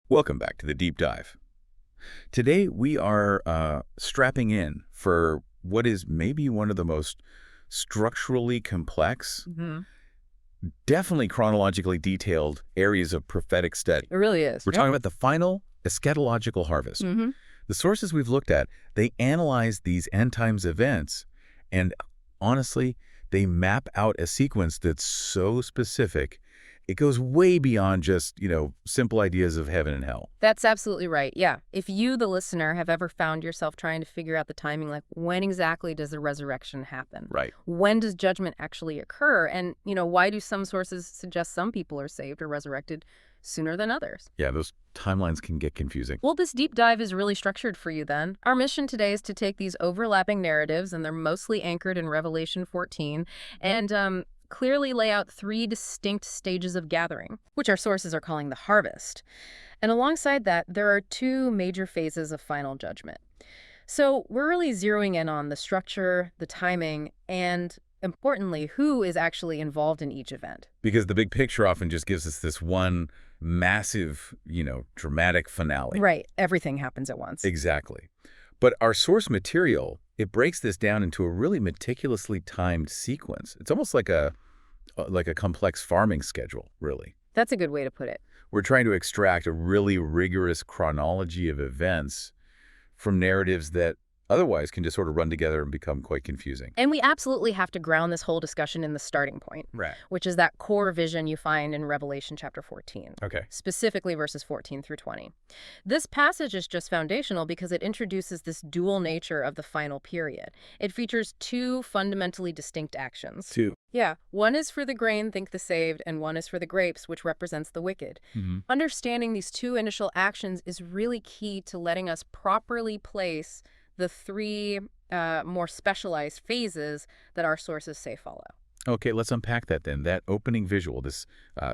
Welcome back to the deep dive. Today we are strapping in for what is maybe one of the most structurally complex, hmm definitely chronologically detailed areas of prophetic study. It really is. We're talking about the final eschatological harvest. hmm The sources we've looked at, they analyze these end times events, and honestly, they map out a sequence that's so specific, it goes way beyond just, simple ideas of heaven and hell. That's absolutely right. Yeah. If you, the listener, have ever found yourself trying to figure out the timing, like when exactly does the resurrection happen? Right. When does judgment actually occur? And, why do some sources suggest some people are saved or resurrected sooner than others? Yeah, those timelines can get confusing. Well, this deep dive is really structured for you then. Our mission today is to take these overlapping narratives, and they're mostly anchored in Revelation 14, and clearly lay out three distinct stages of gathering, which our sources are calling the harvest. And alongside that, there are two major phases of final judgment. So we're really zeroing in on the structure, the timing, and importantly, who is actually involved in each event. Because the big picture often just gives us this one massive, dramatic finale. Right. Everything happens at once. Exactly. But our source material, it breaks this down into a really meticulously timed sequence. It's almost like a complex farming schedule, really. That's a good way to put it. We're trying to extract a really rigorous chronology of events from narratives that otherwise can just sort of run together and become quite confusing. And we absolutely have to ground this whole discussion in the starting point, Right. which is that core vision you find in Revelation chapter 14, Okay. specifically verses 14 through 20. This passage is just foundational because it introduces this dual nature of the final period. It features two fundamentally distinct actions. Two. Yeah, one is for the grain, think the saved, and one is for the grapes, which represents the wicked. Mm-hmm. Understanding these two initial actions is really key to letting us properly place the three more specialized phases that our sources say follow. Okay, let's unpack that then. That opening visual, this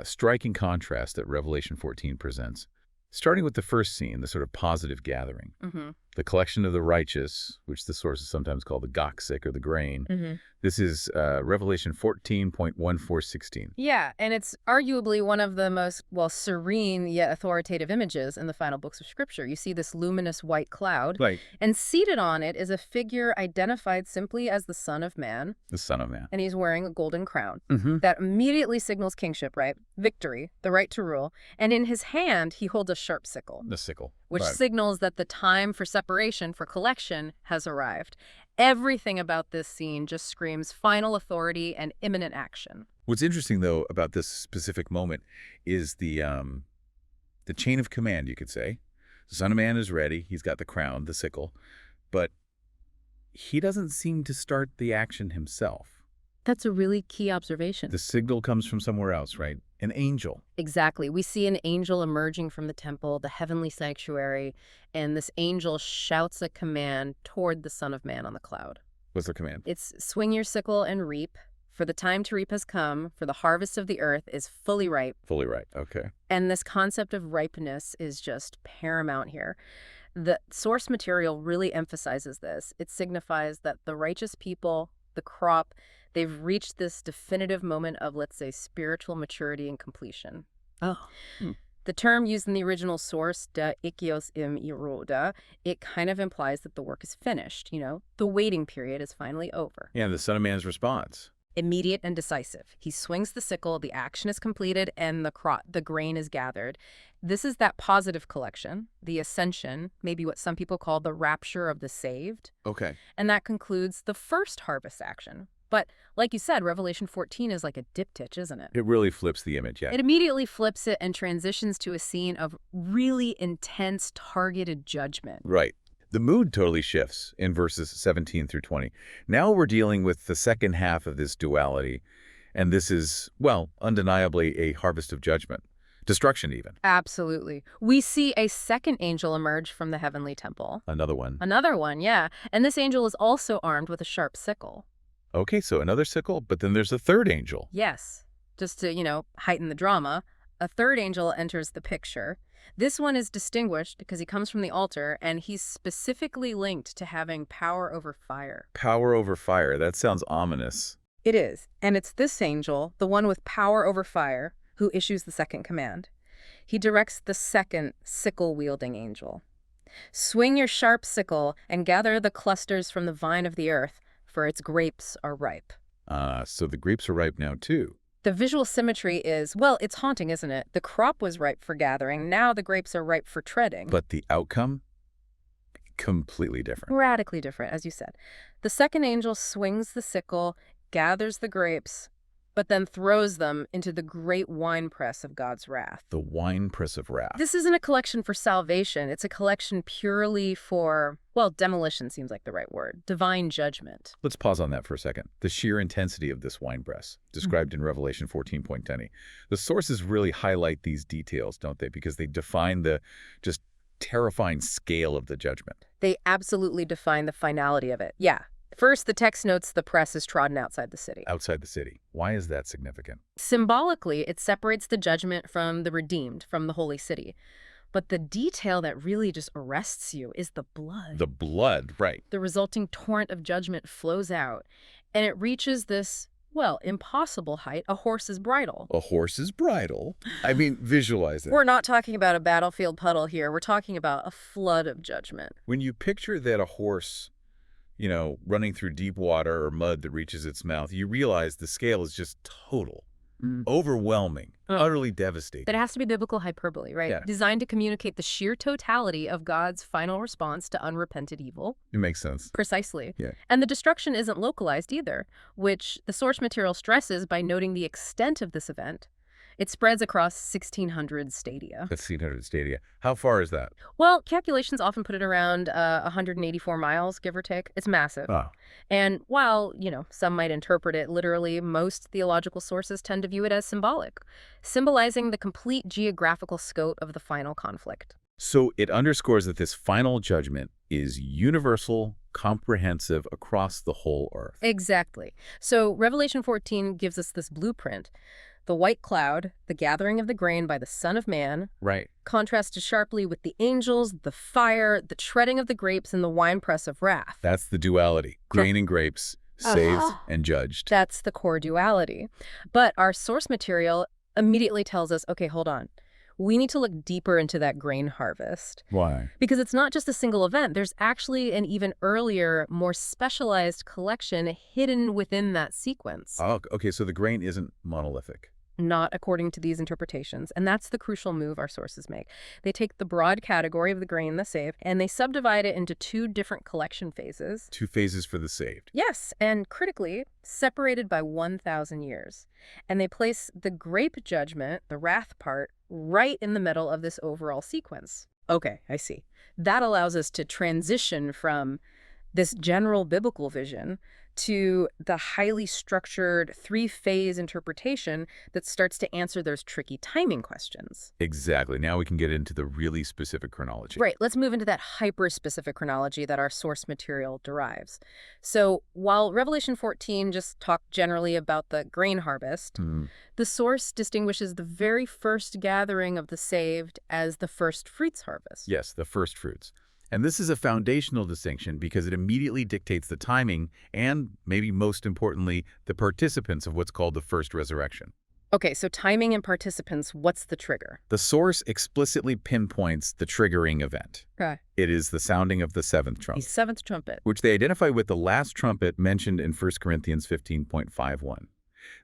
striking contrast that Revelation 14 presents. Starting with the first scene, the sort of positive gathering. Mm-hmm. The collection of the righteous, which the sources sometimes call the goxic or the grain. Mm-hmm. This is Revelation 14.1416. Yeah, and it's arguably one of the most, serene yet authoritative images in the final books of Scripture. You see this luminous white cloud, Right. and seated on it is a figure identified simply as the Son of Man, The Son of Man. and he's wearing a golden crown. Mm-hmm. That immediately signals kingship, right? Victory, the right to rule. And in his hand, he holds a sharp sickle, The sickle. which Right. signals that the time for separation, for collection, has arrived. Everything about this scene just screams final authority and imminent action. What's interesting, though, about this specific moment is the chain of command, you could say. The Son of Man is ready. He's got the crown, the sickle. But he doesn't seem to start the action himself. That's a really key observation. The signal comes from somewhere else, right? An angel. Exactly. We see an angel emerging from the temple, the heavenly sanctuary, and this angel shouts a command toward the Son of Man on the cloud. What's the command? It's swing your sickle and reap, for the time to reap has come, for the harvest of the earth is fully ripe. Fully right. Okay. And this concept of ripeness is just paramount here. The source material really emphasizes this. It signifies that the righteous people, the crop, they've reached this definitive moment of, let's say, spiritual maturity and completion. Oh. The term used in the original source, da ikios im iroda, it kind of implies that the work is finished, the waiting period is finally over. Yeah, the Son of Man's response. Immediate and decisive. He swings the sickle, the action is completed, and the grain is gathered. This is that positive collection, the ascension, maybe what some people call the rapture of the saved. Okay. And that concludes the first harvest action. But like you said, Revelation 14 is like a diptych, isn't it? It really flips the image, yeah. It immediately flips it and transitions to a scene of really intense, targeted judgment. Right. The mood totally shifts in verses 17 through 20. Now we're dealing with the second half of this duality, and this is, undeniably a harvest of judgment. Destruction, even. Absolutely. We see a second angel emerge from the heavenly temple. Another one. Another one, yeah. And this angel is also armed with a sharp sickle. Okay, so another sickle, but then there's a third angel. Yes. Just to, heighten the drama, a third angel enters the picture. This one is distinguished because he comes from the altar, and he's specifically linked to having power over fire. Power over fire. That sounds ominous. It is. And it's this angel, the one with power over fire, who issues the second command. he directs the second sickle-wielding angel. Swing your sharp sickle and gather the clusters from the vine of the earth, for its grapes are ripe. So the grapes are ripe now, too. The visual symmetry is, well, it's haunting, isn't it? The crop was ripe for gathering. Now the grapes are ripe for treading. But the outcome? Completely different. Radically different, as you said. The second angel swings the sickle, gathers the grapes, but then throws them into the great winepress of God's wrath. The winepress of wrath. This isn't a collection for salvation. It's a collection purely for, well, demolition seems like the right word, divine judgment. Let's pause on that for a second. The sheer intensity of this winepress, described in Revelation 14:10. The sources really highlight these details, don't they? Because they define the just terrifying scale of the judgment. They absolutely define the finality of it. Yeah. First, the text notes the press is trodden outside the city. Outside the city. Why is that significant? Symbolically, it separates the judgment from the redeemed, from the holy city. But the detail that really just arrests you is the blood. The blood, right. The resulting torrent of judgment flows out, and it reaches this, well, impossible height, a horse's bridle. A horse's bridle? I mean, visualize it. We're not talking about a battlefield puddle here. We're talking about a flood of judgment. When you picture that a horse, running through deep water or mud that reaches its mouth, you realize the scale is just total, overwhelming, utterly devastating. That has to be biblical hyperbole, right? Yeah. Designed to communicate the sheer totality of God's final response to unrepented evil. It makes sense. Precisely. Yeah. And the destruction isn't localized either, which the source material stresses by noting the extent of this event. It spreads across 1,600 stadia. 1,600 stadia. How far is that? Well, calculations often put it around 184 miles, give or take. It's massive. Oh. And while, some might interpret it literally, most theological sources tend to view it as symbolic, symbolizing the complete geographical scope of the final conflict. So it underscores that this final judgment is universal, comprehensive across the whole earth. Exactly. So Revelation 14 gives us this blueprint. The white cloud, the gathering of the grain by the Son of Man, Right. contrasted sharply with the angels, the fire, the treading of the grapes, and the winepress of wrath. That's the duality. Grain and grapes, saved and judged. That's the core duality. But our source material immediately tells us, okay, hold on. We need to look deeper into that grain harvest. Why? Because it's not just a single event. There's actually an even earlier, more specialized collection hidden within that sequence. Oh, okay, so the grain isn't monolithic. Not according to these interpretations. And that's the crucial move our sources make. They take the broad category of the grain, the saved, and they subdivide it into two different collection phases. 2 phases for the saved. Yes, and critically, separated by 1,000 years. And they place the grape judgment, the wrath part, right in the middle of this overall sequence. Okay, I see. That allows us to transition from this general biblical vision to the highly structured 3-phase interpretation that starts to answer those tricky timing questions. Exactly. Now we can get into the really specific chronology. Right. Let's move into that hyper-specific chronology that our source material derives. So while Revelation 14 just talked generally about the grain harvest, the source distinguishes the very first gathering of the saved as the first fruits harvest. Yes, the first fruits. And this is a foundational distinction because it immediately dictates the timing and, maybe most importantly, the participants of what's called the first resurrection. Okay, so timing and participants, what's the trigger? The source explicitly pinpoints the triggering event. Okay. It is the sounding of the 7th The trumpet, 7th trumpet. which they identify with the last trumpet mentioned in 1 Corinthians 15:51.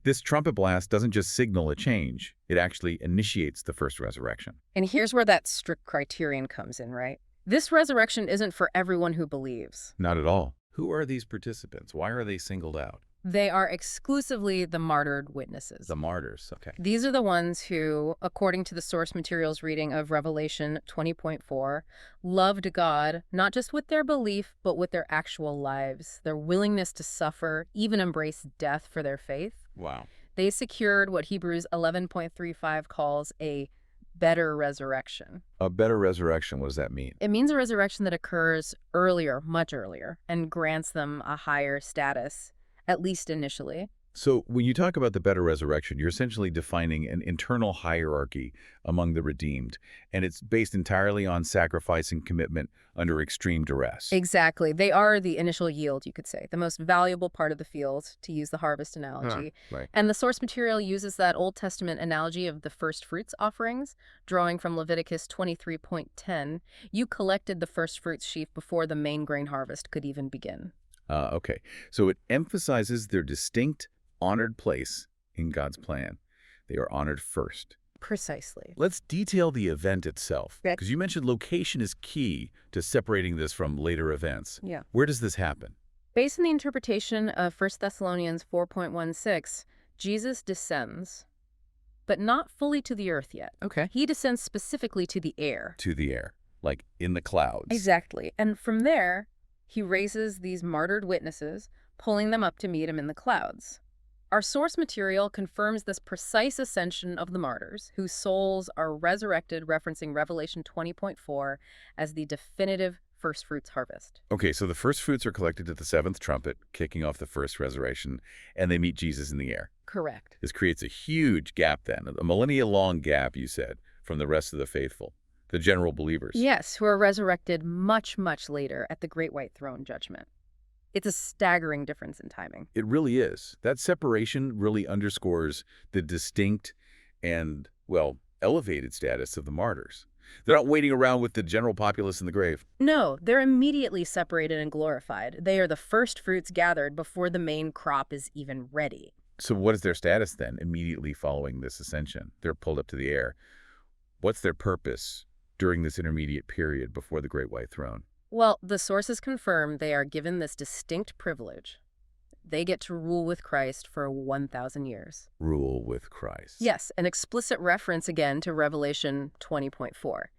This trumpet blast doesn't just signal a change, it actually initiates the first resurrection. And here's where that strict criterion comes in, right? This resurrection isn't for everyone who believes. Not at all. Who are these participants? Why are they singled out? They are exclusively the martyred witnesses. The martyrs, okay. These are the ones who, according to the source material's reading of Revelation 20.4, loved God, not just with their belief, but with their actual lives, their willingness to suffer, even embrace death for their faith. Wow. They secured what Hebrews 11.35 calls a better resurrection. A better resurrection, what does that mean? It means a resurrection that occurs earlier, much earlier, and grants them a higher status, at least initially. So when you talk about the better resurrection, you're essentially defining an internal hierarchy among the redeemed, and it's based entirely on sacrifice and commitment under extreme duress. Exactly. They are the initial yield, you could say, the most valuable part of the field, to use the harvest analogy. Right. And the source material uses that Old Testament analogy of the first fruits offerings, drawing from Leviticus 23:10. You collected the first fruits sheaf before the main grain harvest could even begin. Okay. So it emphasizes their distinct, honored place in God's plan. They are honored first. Precisely. Let's detail the event itself, Okay. because you mentioned location is key to separating this from later events. Yeah. Where does this happen? Based on the interpretation of 1 Thessalonians 4:16, Jesus descends, but not fully to the earth yet. Okay. He descends specifically to the air. To the air, like in the clouds. Exactly. And from there, he raises these martyred witnesses, pulling them up to meet him in the clouds. Our source material confirms this precise ascension of the martyrs, whose souls are resurrected, referencing Revelation 20:4 as the definitive first fruits harvest. Okay, so the first fruits are collected at the seventh trumpet, kicking off the first resurrection, and they meet Jesus in the air. Correct. This creates a huge gap then, a millennia-long gap, you said, from the rest of the faithful, the general believers. Yes, who are resurrected much, much later at the Great White Throne Judgment. It's a staggering difference in timing. It really is. That separation really underscores the distinct and, well, elevated status of the martyrs. They're not waiting around with the general populace in the grave. No, they're immediately separated and glorified. They are the first fruits gathered before the main crop is even ready. So what is their status then, immediately following this ascension? They're pulled up to the air. What's their purpose during this intermediate period before the Great White Throne? Well, the sources confirm they are given this distinct privilege. They get to rule with Christ for 1,000 years. Rule with Christ. Yes, an explicit reference again to Revelation 20:4.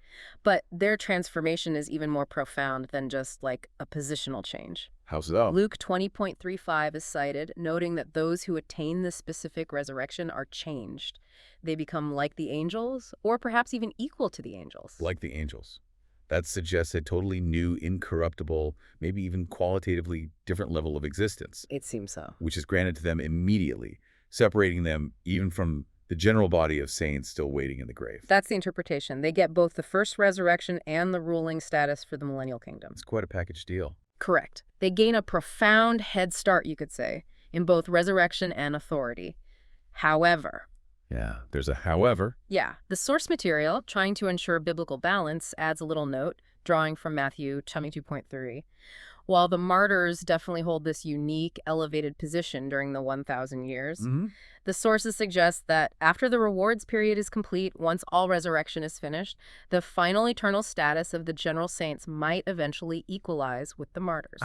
But their transformation is even more profound than just like a positional change. How so? Luke 20:35 is cited, noting that those who attain this specific resurrection are changed. They become like the angels, or perhaps even equal to the angels. Like the angels. That suggests a totally new, incorruptible, maybe even qualitatively different level of existence, It seems so. which is granted to them immediately, separating them even from the general body of saints still waiting in the grave. That's the interpretation. They get both the first resurrection and the ruling status for the millennial kingdom. It's quite a package deal. Correct. They gain a profound head start, you could say, in both resurrection and authority. However, Yeah, there's a however. the source material, trying to ensure biblical balance, adds a little note, drawing from Matthew 22:3. While the martyrs definitely hold this unique, elevated position during the 1,000 years, the sources suggest that after the rewards period is complete, once all resurrection is finished, the final eternal status of the general saints might eventually equalize with the martyrs.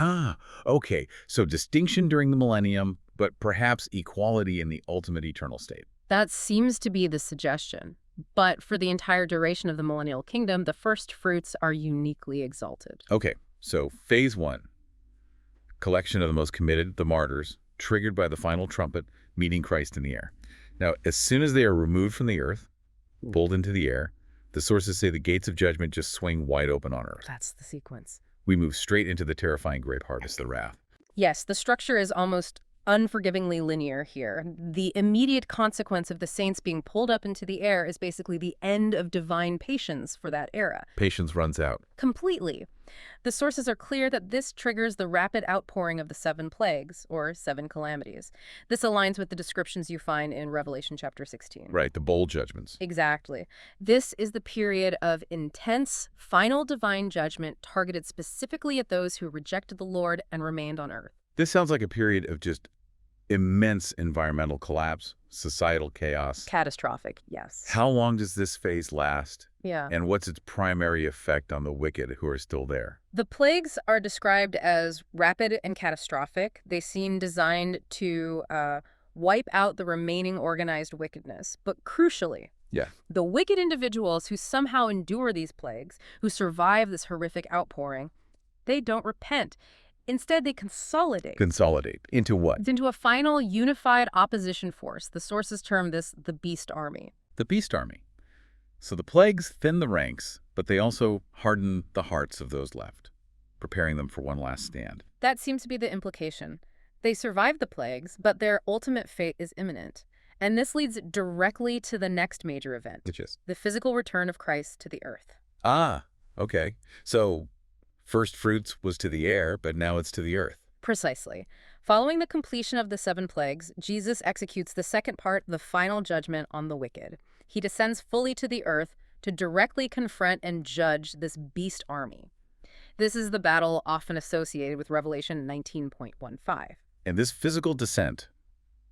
Okay. So distinction during the millennium, but perhaps equality in the ultimate eternal state. That seems to be the suggestion. But for the entire duration of the millennial kingdom, the first fruits are uniquely exalted. Okay, so phase one, collection of the most committed, the martyrs, triggered by the final trumpet, meeting Christ in the air. Now, as soon as they are removed from the earth, pulled into the air, the sources say the gates of judgment just swing wide open on earth. That's the sequence. We move straight into the terrifying grape harvest, the wrath. Yes, the structure is almost unforgivingly linear here. The immediate consequence of the saints being pulled up into the air is basically the end of divine patience for that era. Patience runs out. Completely. The sources are clear that this triggers the rapid outpouring of the 7 plagues, or 7 calamities. This aligns with the descriptions you find in Revelation chapter 16. Right, the bowl judgments. Exactly. This is the period of intense, final divine judgment targeted specifically at those who rejected the Lord and remained on earth. This sounds like a period of just immense environmental collapse, societal chaos. Catastrophic, yes. How long does this phase last? Yeah. And what's its primary effect on the wicked who are still there? The plagues are described as rapid and catastrophic. They seem designed to wipe out the remaining organized wickedness. But crucially, the wicked individuals who somehow endure these plagues, who survive this horrific outpouring, they don't repent. Instead, they consolidate. Consolidate. Into what? Into a final unified opposition force. The sources term this the Beast Army. The Beast Army. So the plagues thin the ranks, but they also harden the hearts of those left, preparing them for one last stand. That seems to be the implication. They survive the plagues, but their ultimate fate is imminent. And this leads directly to the next major event, Which is? the physical return of Christ to the earth. Ah, okay. So first fruits was to the air, but now it's to the earth. Precisely. Following the completion of the 7 plagues, Jesus executes the second part, the final judgment on the wicked. He descends fully to the earth to directly confront and judge this beast army. This is the battle often associated with Revelation 19.15. And this physical descent,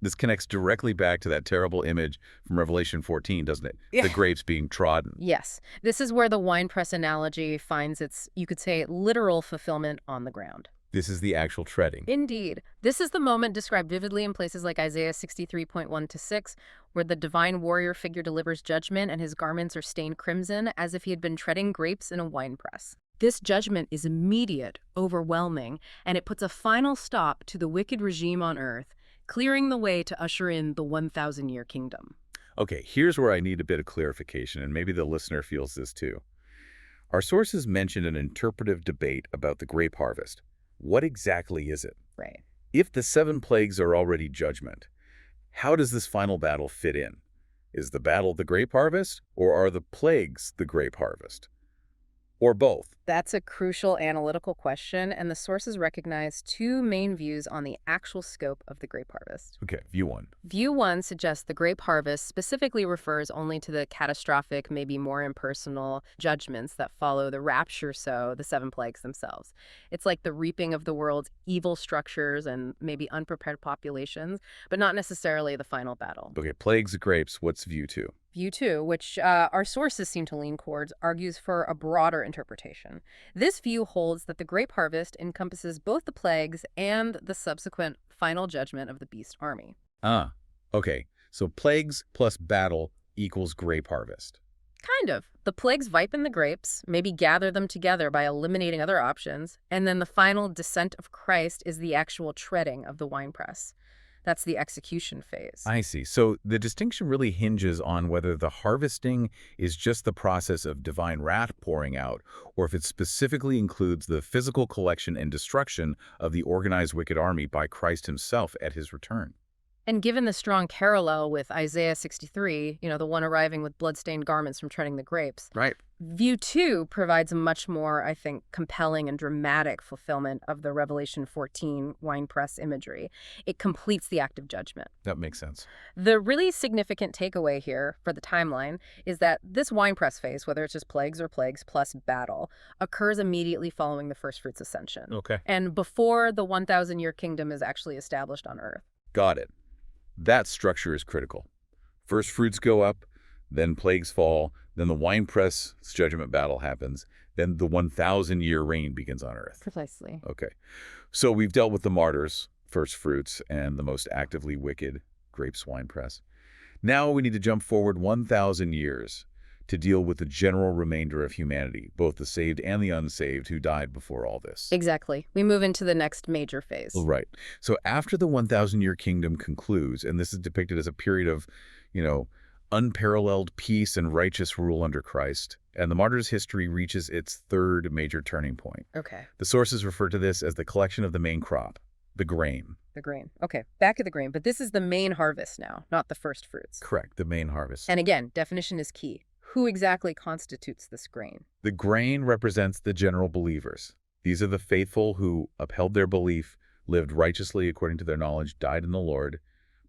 this connects directly back to that terrible image from Revelation 14, doesn't it? Yeah. The grapes being trodden. Yes, this is where the winepress analogy finds its, you could say, literal fulfillment on the ground. This is the actual treading. Indeed. This is the moment described vividly in places like Isaiah 63.1-6, where the divine warrior figure delivers judgment and his garments are stained crimson as if he had been treading grapes in a winepress. This judgment is immediate, overwhelming, and it puts a final stop to the wicked regime on earth, clearing the way to usher in the 1,000-year kingdom. Okay, here's where I need a bit of clarification, and maybe the listener feels this too. Our sources mentioned an interpretive debate about the grape harvest. What exactly is it? Right. If the 7 plagues are already judgment, how does this final battle fit in? Is the battle the grape harvest, or are the plagues the grape harvest? Or both? That's a crucial analytical question, and the sources recognize 2 main views on the actual scope of the grape harvest. Okay, view 1. View 1 suggests the grape harvest specifically refers only to the catastrophic, maybe more impersonal judgments that follow the rapture, so the 7 plagues themselves. It's like the reaping of the world's evil structures and maybe unprepared populations, but not necessarily the final battle. Okay, plagues of grapes, what's view 2? View 2, which our sources seem to lean towards, argues for a broader interpretation. This view holds that the grape harvest encompasses both the plagues and the subsequent final judgment of the beast army. Ah, okay. So plagues plus battle equals grape harvest. Kind of. The plagues ripen the grapes, maybe gather them together by eliminating other options, and then the final descent of Christ is the actual treading of the winepress. That's the execution phase. I see. So the distinction really hinges on whether the harvesting is just the process of divine wrath pouring out, or if it specifically includes the physical collection and destruction of the organized wicked army by Christ himself at his return. And given the strong parallel with Isaiah 63, the one arriving with blood-stained garments from treading the grapes, Right. View 2 provides a much more, I think, compelling and dramatic fulfillment of the Revelation 14 winepress imagery. It completes the act of judgment. That makes sense. The really significant takeaway here for the timeline is that this winepress phase, whether it's just plagues or plagues plus battle, occurs immediately following the first fruits ascension. Okay. And before the 1,000-year kingdom is actually established on earth. Got it. That structure is critical. First fruits go up, then plagues fall, then the winepress judgment battle happens, then the 1,000-year reign begins on earth. Precisely. Okay. So we've dealt with the martyrs, first fruits, and the most actively wicked, grapes winepress. Now we need to jump forward 1,000 years to deal with the general remainder of humanity, both the saved and the unsaved who died before all this. Exactly. We move into the next major phase. Right. So after the 1,000-year kingdom concludes, and this is depicted as a period of, unparalleled peace and righteous rule under Christ, and the martyrs' history reaches its third major turning point. Okay. The sources refer to this as the collection of the main crop, the grain. The grain. Okay, back to the grain. But this is the main harvest now, not the first fruits. Correct, the main harvest. And again, definition is key. Who exactly constitutes this grain? The grain represents the general believers. These are the faithful who upheld their belief, lived righteously according to their knowledge, died in the Lord,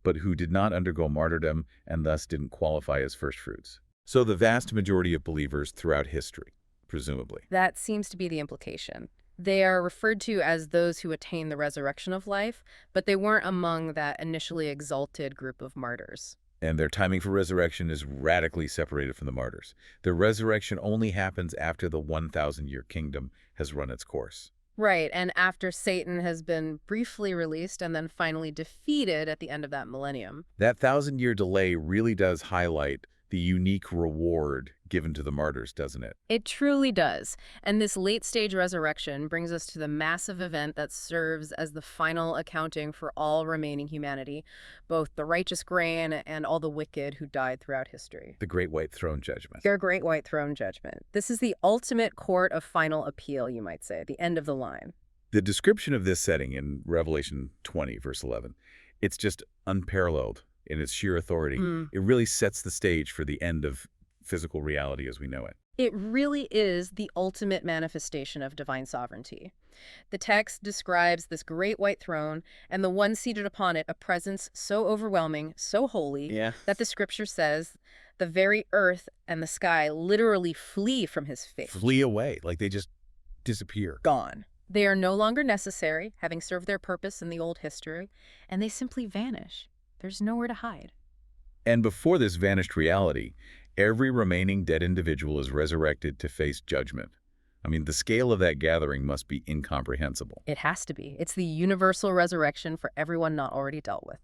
but who did not undergo martyrdom and thus didn't qualify as first fruits. So the vast majority of believers throughout history, presumably. That seems to be the implication. They are referred to as those who attain the resurrection of life, but they weren't among that initially exalted group of martyrs. And their timing for resurrection is radically separated from the martyrs. Their resurrection only happens after the 1,000-year kingdom has run its course. Right, and after Satan has been briefly released and then finally defeated at the end of that millennium. That 1,000-year delay really does highlight the unique reward given to the martyrs, doesn't it? It truly does. And this late-stage resurrection brings us to the massive event that serves as the final accounting for all remaining humanity, both the righteous grain and all the wicked who died throughout history. The Great White Throne Judgment. Your Great White Throne Judgment. This is the ultimate court of final appeal, you might say, the end of the line. The description of this setting in Revelation 20, verse 11, it's just unparalleled in its sheer authority. It really sets the stage for the end of physical reality as we know it. It really is the ultimate manifestation of divine sovereignty. The text describes this great white throne and the one seated upon it, a presence so overwhelming, so holy, that the scripture says the very earth and the sky literally flee from his face. Flee away, like they just disappear. Gone. They are no longer necessary, having served their purpose in the old history, and they simply vanish. There's nowhere to hide. And before this vanished reality, every remaining dead individual is resurrected to face judgment. I mean, the scale of that gathering must be incomprehensible. It has to be. It's the universal resurrection for everyone not already dealt with.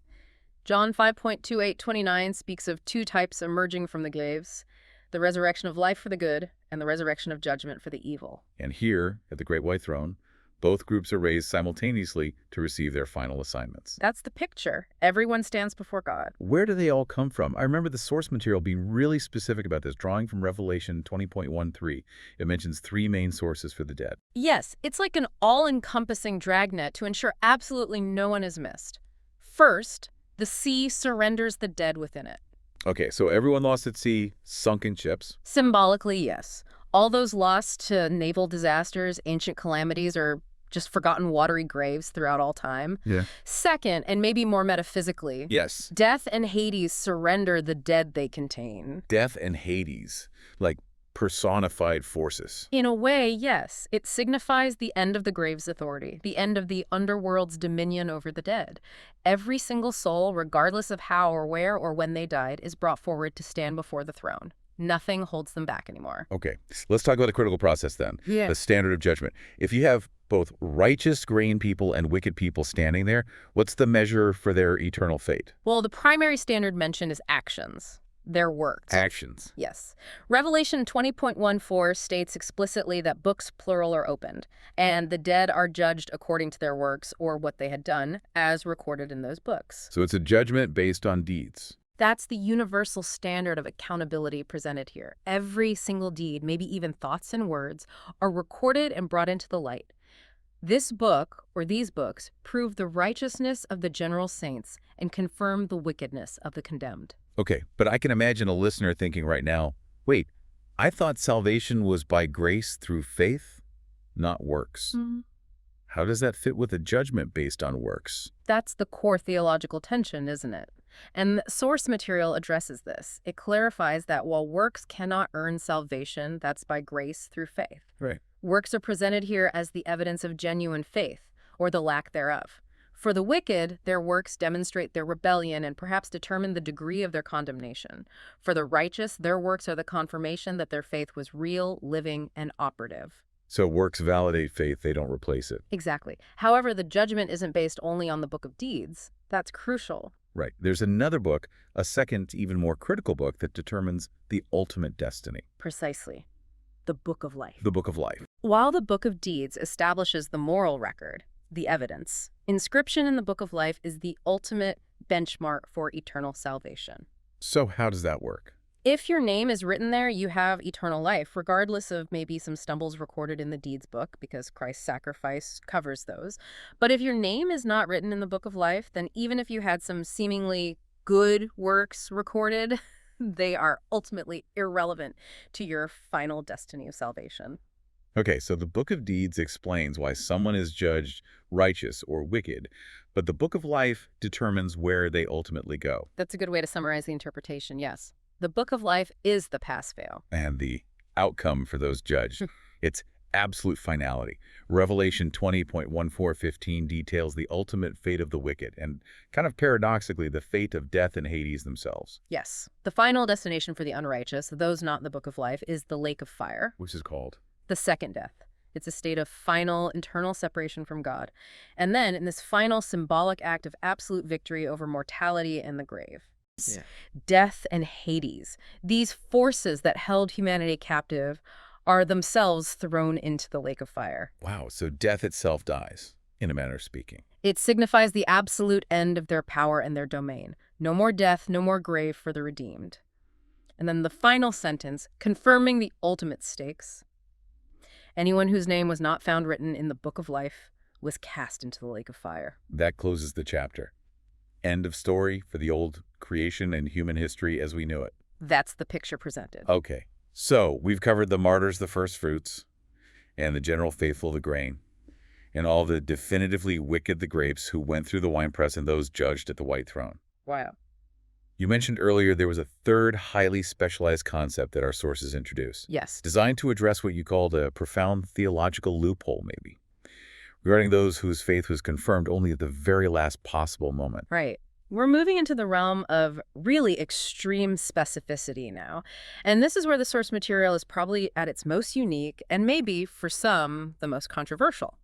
John 5:28-29 speaks of two types emerging from the graves, the resurrection of life for the good and the resurrection of judgment for the evil. And here, at the Great White Throne, both groups are raised simultaneously to receive their final assignments. That's the picture. Everyone stands before God. Where do they all come from? I remember the source material being really specific about this, drawing from Revelation 20.13. It mentions three main sources for the dead. Yes, it's like an all-encompassing dragnet to ensure absolutely no one is missed. First, the sea surrenders the dead within it. Okay, so everyone lost at sea, sunken ships. Symbolically, yes. All those lost to naval disasters, ancient calamities, or just forgotten watery graves throughout all time. Yeah. Second, and maybe more metaphysically, Yes. death and Hades surrender the dead they contain. Death and Hades, like personified forces. In a way, yes. It signifies the end of the grave's authority, the end of the underworld's dominion over the dead. Every single soul, regardless of how or where or when they died, is brought forward to stand before the throne. Nothing holds them back anymore. Okay, let's talk about the critical process then. Yeah. The standard of judgment. If you have both righteous grain people and wicked people standing there, what's the measure for their eternal fate? Well, the primary standard mentioned is actions. Their works. Actions. Yes. Revelation 20.14 states explicitly that books, plural, are opened, and the dead are judged according to their works or what they had done, as recorded in those books. So it's a judgment based on deeds. That's the universal standard of accountability presented here. Every single deed, maybe even thoughts and words, are recorded and brought into the light. This book, or these books, prove the righteousness of the general saints and confirm the wickedness of the condemned. Okay, but I can imagine a listener thinking right now, wait, I thought salvation was by grace through faith, not works. How does that fit with a judgment based on works? That's the core theological tension, isn't it? And the source material addresses this. It clarifies that while works cannot earn salvation, that's by grace through faith. Right. Works are presented here as the evidence of genuine faith, or the lack thereof. For the wicked, their works demonstrate their rebellion and perhaps determine the degree of their condemnation. For the righteous, their works are the confirmation that their faith was real, living, and operative. So works validate faith, they don't replace it. Exactly. However, the judgment isn't based only on the book of deeds. That's crucial. Right. There's another book, a second, even more critical book, that determines the ultimate destiny. Precisely. The book of life. The book of life. While the book of deeds establishes the moral record, the evidence, inscription in the book of life is the ultimate benchmark for eternal salvation. So how does that work? If your name is written there, you have eternal life, regardless of maybe some stumbles recorded in the deeds book, because Christ's sacrifice covers those. But if your name is not written in the book of life, then even if you had some seemingly good works recorded, they are ultimately irrelevant to your final destiny of salvation. Okay, so the book of deeds explains why someone is judged righteous or wicked, but the book of life determines where they ultimately go. That's a good way to summarize the interpretation, yes. The book of life is the pass-fail. And the outcome for those judged. It's absolute finality. Revelation 20.1415 details the ultimate fate of the wicked, and kind of paradoxically, the fate of death and Hades themselves. Yes. The final destination for the unrighteous, those not in the book of life, is the lake of fire. Which is called? The second death. It's a state of final, internal separation from God. And then, in this final symbolic act of absolute victory over mortality and the grave. Yeah. Death and Hades. These forces that held humanity captive are themselves thrown into the lake of fire. Wow, so death itself dies, in a manner of speaking. It signifies the absolute end of their power and their domain. No more death, no more grave for the redeemed. And then the final sentence, confirming the ultimate stakes. Anyone whose name was not found written in the book of life was cast into the lake of fire. That closes the chapter. End of story for the old creation and human history as we knew it. That's the picture presented. Okay, so we've covered the martyrs, the first fruits, and the general faithful, the grain, and all the definitively wicked, the grapes, who went through the winepress and those judged at the white throne. Wow. You mentioned earlier there was a third highly specialized concept that our sources introduce. Yes. Designed to address what you called a profound theological loophole, maybe, regarding those whose faith was confirmed only at the very last possible moment. Right. We're moving into the realm of really extreme specificity now. And this is where the source material is probably at its most unique and maybe, for some, the most controversial.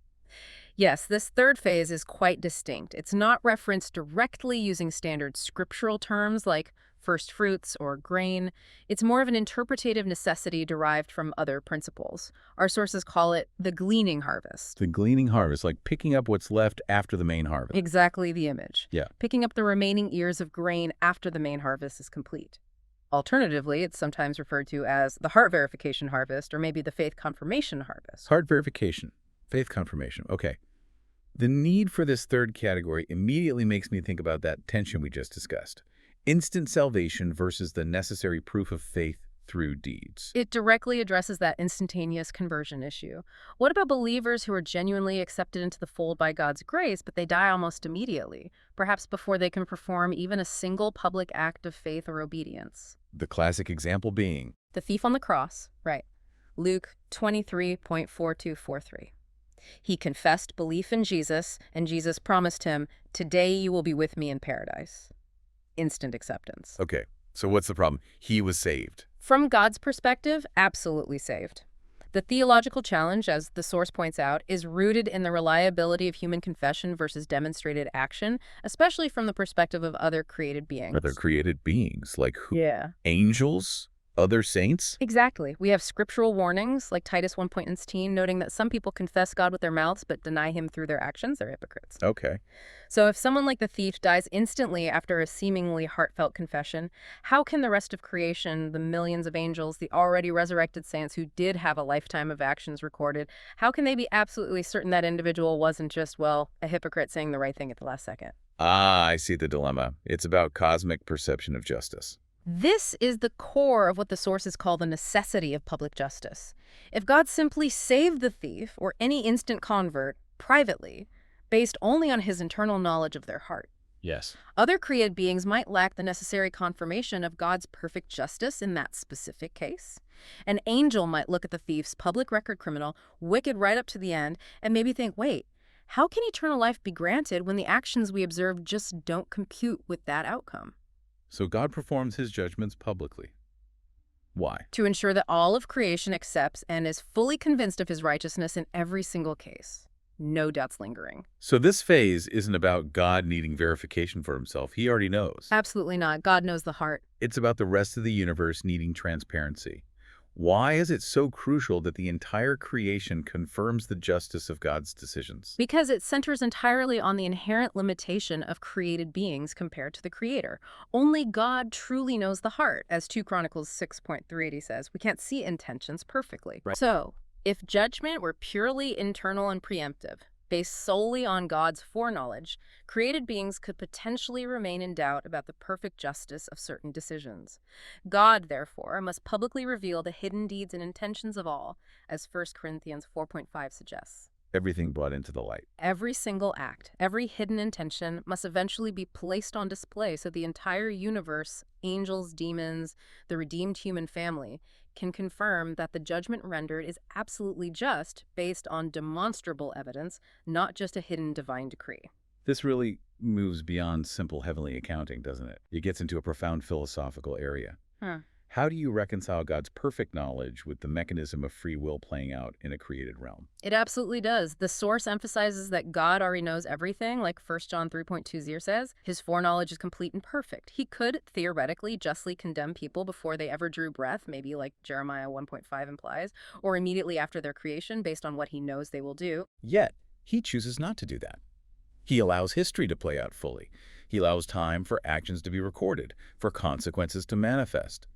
Yes, this third phase is quite distinct. It's not referenced directly using standard scriptural terms like first fruits or grain. It's more of an interpretative necessity derived from other principles. Our sources call it the gleaning harvest. The gleaning harvest, like picking up what's left after the main harvest. Exactly the image. Yeah. Picking up the remaining ears of grain after the main harvest is complete. Alternatively, it's sometimes referred to as the heart verification harvest or maybe the faith confirmation harvest. Heart verification, faith confirmation. Okay. The need for this third category immediately makes me think about that tension we just discussed. Instant salvation versus the necessary proof of faith through deeds. It directly addresses that instantaneous conversion issue. What about believers who are genuinely accepted into the fold by God's grace, but they die almost immediately, perhaps before they can perform even a single public act of faith or obedience? The classic example being The thief on the cross, right. Luke 23.4243. He confessed belief in Jesus, and Jesus promised him, "Today you will be with me in paradise." Instant acceptance. Okay, so what's the problem? He was saved. From God's perspective, absolutely saved. The theological challenge, as the source points out, is rooted in the reliability of human confession versus demonstrated action, especially from the perspective of other created beings. Other created beings, like who? Yeah. Angels? Other saints? Exactly. We have scriptural warnings, like Titus 1:16, noting that some people confess God with their mouths but deny him through their actions. They're hypocrites. Okay. So if someone like the thief dies instantly after a seemingly heartfelt confession, how can the rest of creation, the millions of angels, the already resurrected saints who did have a lifetime of actions recorded, how can they be absolutely certain that individual wasn't just, well, a hypocrite saying the right thing at the last second? Ah, I see the dilemma. It's about cosmic perception of justice. This is the core of what the sources call the necessity of public justice. If God simply saved the thief or any instant convert privately, based only on his internal knowledge of their heart, Yes. other created beings might lack the necessary confirmation of God's perfect justice in that specific case. An angel might look at the thief's public record criminal, wicked right up to the end, and maybe think, wait, how can eternal life be granted when the actions we observe just don't compute with that outcome? So God performs his judgments publicly. Why? To ensure that all of creation accepts and is fully convinced of his righteousness in every single case. No doubts lingering. So this phase isn't about God needing verification for himself. He already knows. Absolutely not. God knows the heart. It's about the rest of the universe needing transparency. Why is it so crucial that the entire creation confirms the justice of God's decisions? Because it centers entirely on the inherent limitation of created beings compared to the Creator. Only God truly knows the heart, as 2 Chronicles 6.380 says. We can't see intentions perfectly. Right. So, if judgment were purely internal and preemptive, based solely on God's foreknowledge, created beings could potentially remain in doubt about the perfect justice of certain decisions. God, therefore, must publicly reveal the hidden deeds and intentions of all, as 1 Corinthians 4.5 suggests. Everything brought into the light. Every single act, every hidden intention must eventually be placed on display so the entire universe, angels, demons, the redeemed human family, can confirm that the judgment rendered is absolutely just based on demonstrable evidence, not just a hidden divine decree. This really moves beyond simple heavenly accounting, doesn't it? It gets into a profound philosophical area. How do you reconcile God's perfect knowledge with the mechanism of free will playing out in a created realm? It absolutely does. The source emphasizes that God already knows everything, like 1 John 3.20 says. His foreknowledge is complete and perfect. He could, theoretically, justly condemn people before they ever drew breath, maybe like Jeremiah 1.5 implies, or immediately after their creation based on what he knows they will do. Yet, he chooses not to do that. He allows history to play out fully. He allows time for actions to be recorded, for consequences to manifest.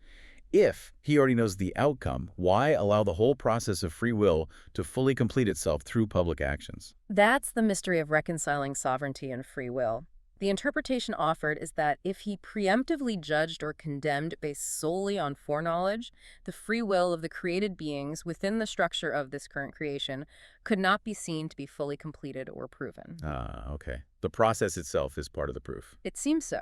If he already knows the outcome, why allow the whole process of free will to fully complete itself through public actions? That's the mystery of reconciling sovereignty and free will. The interpretation offered is that if he preemptively judged or condemned based solely on foreknowledge, the free will of the created beings within the structure of this current creation could not be seen to be fully completed or proven. Okay. The process itself is part of the proof. It seems so.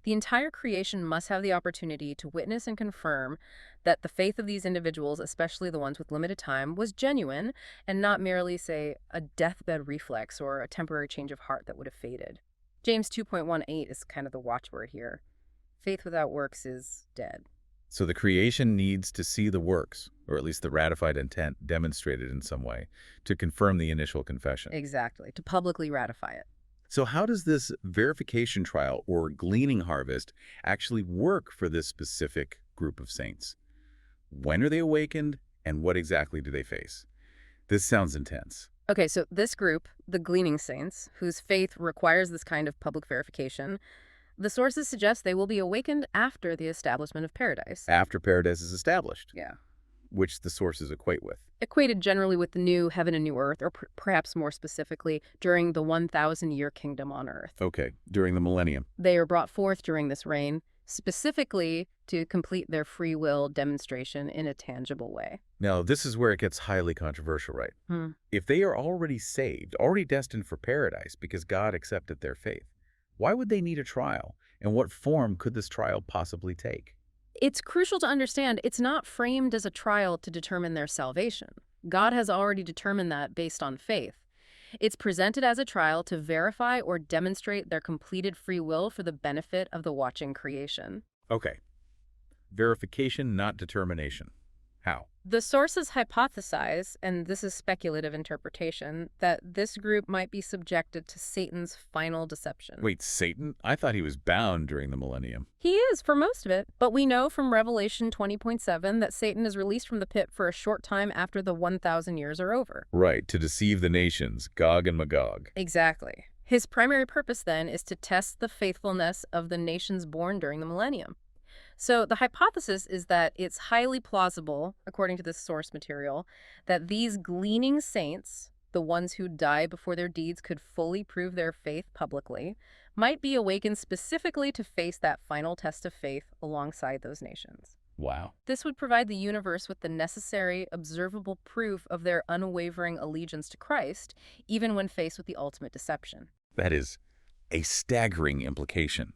The entire creation must have the opportunity to witness and confirm that the faith of these individuals, especially the ones with limited time, was genuine and not merely, say, a deathbed reflex or a temporary change of heart that would have faded. James 2.18 is kind of the watchword here. Faith without works is dead. So the creation needs to see the works, or at least the ratified intent demonstrated in some way, to confirm the initial confession. Exactly, to publicly ratify it. So how does this verification trial or gleaning harvest actually work for this specific group of saints? When are they awakened, and what exactly do they face? This sounds intense. Okay, so this group, the gleaning saints, whose faith requires this kind of public verification, the sources suggest they will be awakened after the establishment of paradise. After paradise is established, Yeah. which the sources equate with. Equated generally with the new heaven and new earth, or perhaps more specifically, during the 1,000-year kingdom on earth. Okay, during the millennium. They are brought forth during this reign, specifically to complete their free will demonstration in a tangible way. Now, this is where it gets highly controversial, right? If they are already saved, already destined for paradise because God accepted their faith, why would they need a trial? And what form could this trial possibly take? It's crucial to understand it's not framed as a trial to determine their salvation. God has already determined that based on faith. It's presented as a trial to verify or demonstrate their completed free will for the benefit of the watching creation. Okay. Verification, not determination. How? The sources hypothesize, and this is speculative interpretation, that this group might be subjected to Satan's final deception. Wait, Satan? I thought he was bound during the millennium. He is for most of it, but we know from Revelation 20.7 that Satan is released from the pit for a short time after the 1,000 years are over. Right, to deceive the nations, Gog and Magog. Exactly. His primary purpose, then, is to test the faithfulness of the nations born during the millennium. So the hypothesis is that it's highly plausible, according to this source material, that these gleaning saints, the ones who die before their deeds could fully prove their faith publicly, might be awakened specifically to face that final test of faith alongside those nations. Wow. This would provide the universe with the necessary, observable proof of their unwavering allegiance to Christ, even when faced with the ultimate deception. That is a staggering implication.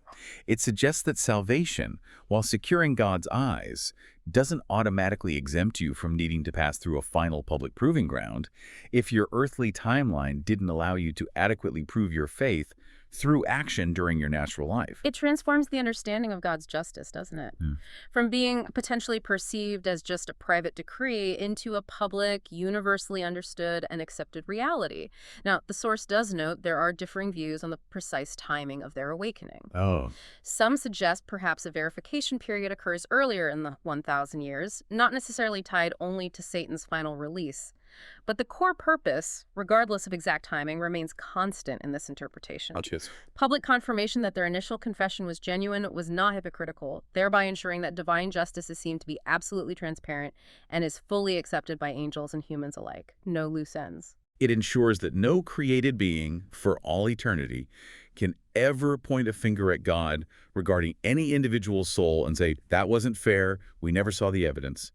It suggests that salvation, while securing God's eyes, doesn't automatically exempt you from needing to pass through a final public proving ground if your earthly timeline didn't allow you to adequately prove your faith through action during your natural life. It transforms the understanding of God's justice, doesn't it? From being potentially perceived as just a private decree into a public, universally understood and accepted reality. Now, the source does note there are differing views on the precise timing of their awakening. Oh. Some suggest perhaps a verification period occurs earlier in the 1,000 years, not necessarily tied only to Satan's final release. But the core purpose, regardless of exact timing, remains constant in this interpretation. Public confirmation that their initial confession was genuine was not hypocritical, thereby ensuring that divine justice is seen to be absolutely transparent and is fully accepted by angels and humans alike. No loose ends. It ensures that no created being, for all eternity, can ever point a finger at God regarding any individual soul and say, that wasn't fair, we never saw the evidence.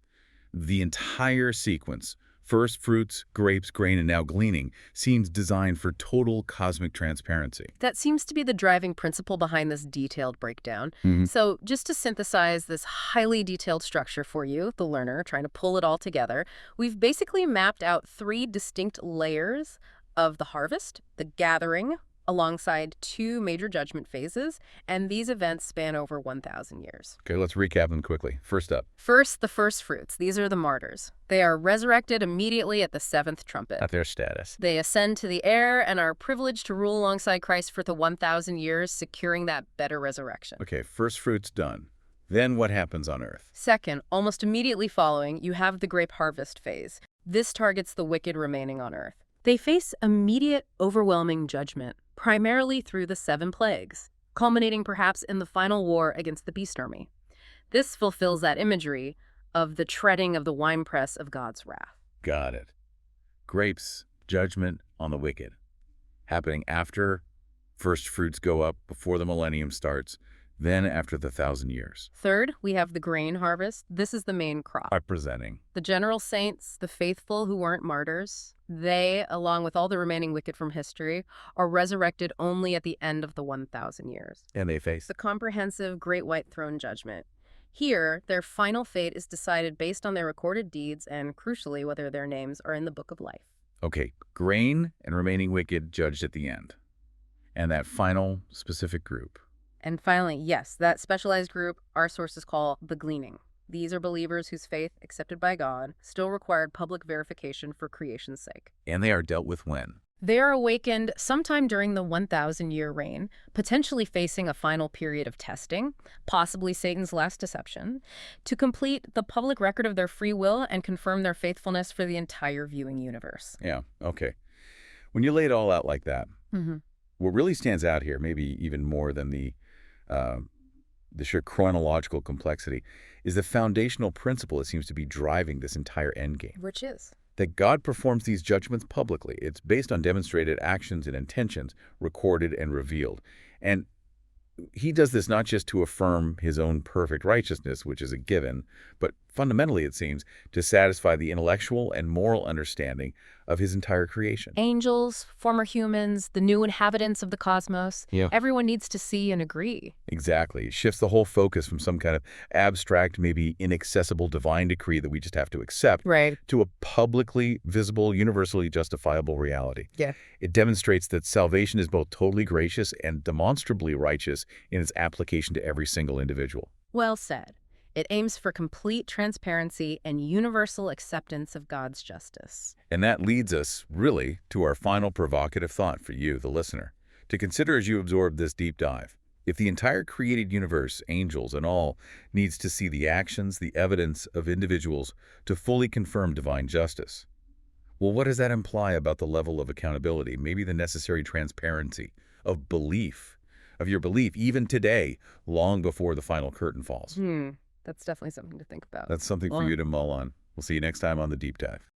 The entire sequence, first fruits, grapes, grain, and now gleaning, seems designed for total cosmic transparency. That seems to be the driving principle behind this detailed breakdown. So just to synthesize this highly detailed structure for you, the learner, trying to pull it all together, we've basically mapped out 3 distinct layers of the harvest, the gathering, alongside 2 major judgment phases, and these events span over 1,000 years. Okay, let's recap them quickly. First up. First, the first fruits. These are the martyrs. They are resurrected immediately at the 7th trumpet. At their status. They ascend to the air and are privileged to rule alongside Christ for the 1,000 years, securing that better resurrection. Okay, first fruits done. Then what happens on earth? Second, almost immediately following, you have the grape harvest phase. This targets the wicked remaining on earth. They face immediate, overwhelming judgment, primarily through the 7 plagues, culminating perhaps in the final war against the beast army. This fulfills that imagery of the treading of the winepress of God's wrath. Got it. Grapes, judgment on the wicked. Happening after first fruits go up, before the millennium starts, then after the 1,000 years. Third, we have the grain harvest. This is the main crop. Representing. The general saints, the faithful who weren't martyrs, they, along with all the remaining wicked from history, are resurrected only at the end of the 1,000 years. And they face The comprehensive Great White Throne Judgment. Here, their final fate is decided based on their recorded deeds and, crucially, whether their names are in the Book of Life. Okay, grain and remaining wicked judged at the end. And that final specific group. And finally, yes, that specialized group our sources call the gleaning. These are believers whose faith, accepted by God, still required public verification for creation's sake. And they are dealt with when? They are awakened sometime during the 1,000-year reign, potentially facing a final period of testing, possibly Satan's last deception, to complete the public record of their free will and confirm their faithfulness for the entire viewing universe. Yeah, okay. When you lay it all out like that, Mm-hmm. what really stands out here, maybe even more than the sheer chronological complexity, is the foundational principle that seems to be driving this entire endgame. Which is? That God performs these judgments publicly. It's based on demonstrated actions and intentions, recorded and revealed. And he does this not just to affirm his own perfect righteousness, which is a given, but fundamentally, it seems, to satisfy the intellectual and moral understanding of his entire creation. Angels, former humans, the new inhabitants of the cosmos. Yeah. Everyone needs to see and agree. Exactly. It shifts the whole focus from some kind of abstract, maybe inaccessible divine decree that we just have to accept Right. to a publicly visible, universally justifiable reality. Yeah. It demonstrates that salvation is both totally gracious and demonstrably righteous in its application to every single individual. Well said. It aims for complete transparency and universal acceptance of God's justice. And that leads us, really, to our final provocative thought for you, the listener, to consider as you absorb this deep dive. If the entire created universe, angels and all, needs to see the actions, the evidence of individuals to fully confirm divine justice, well, what does that imply about the level of accountability, maybe the necessary transparency of belief, of your belief, even today, long before the final curtain falls? That's definitely something to think about. That's something for you to mull on. We'll see you next time on The Deep Dive.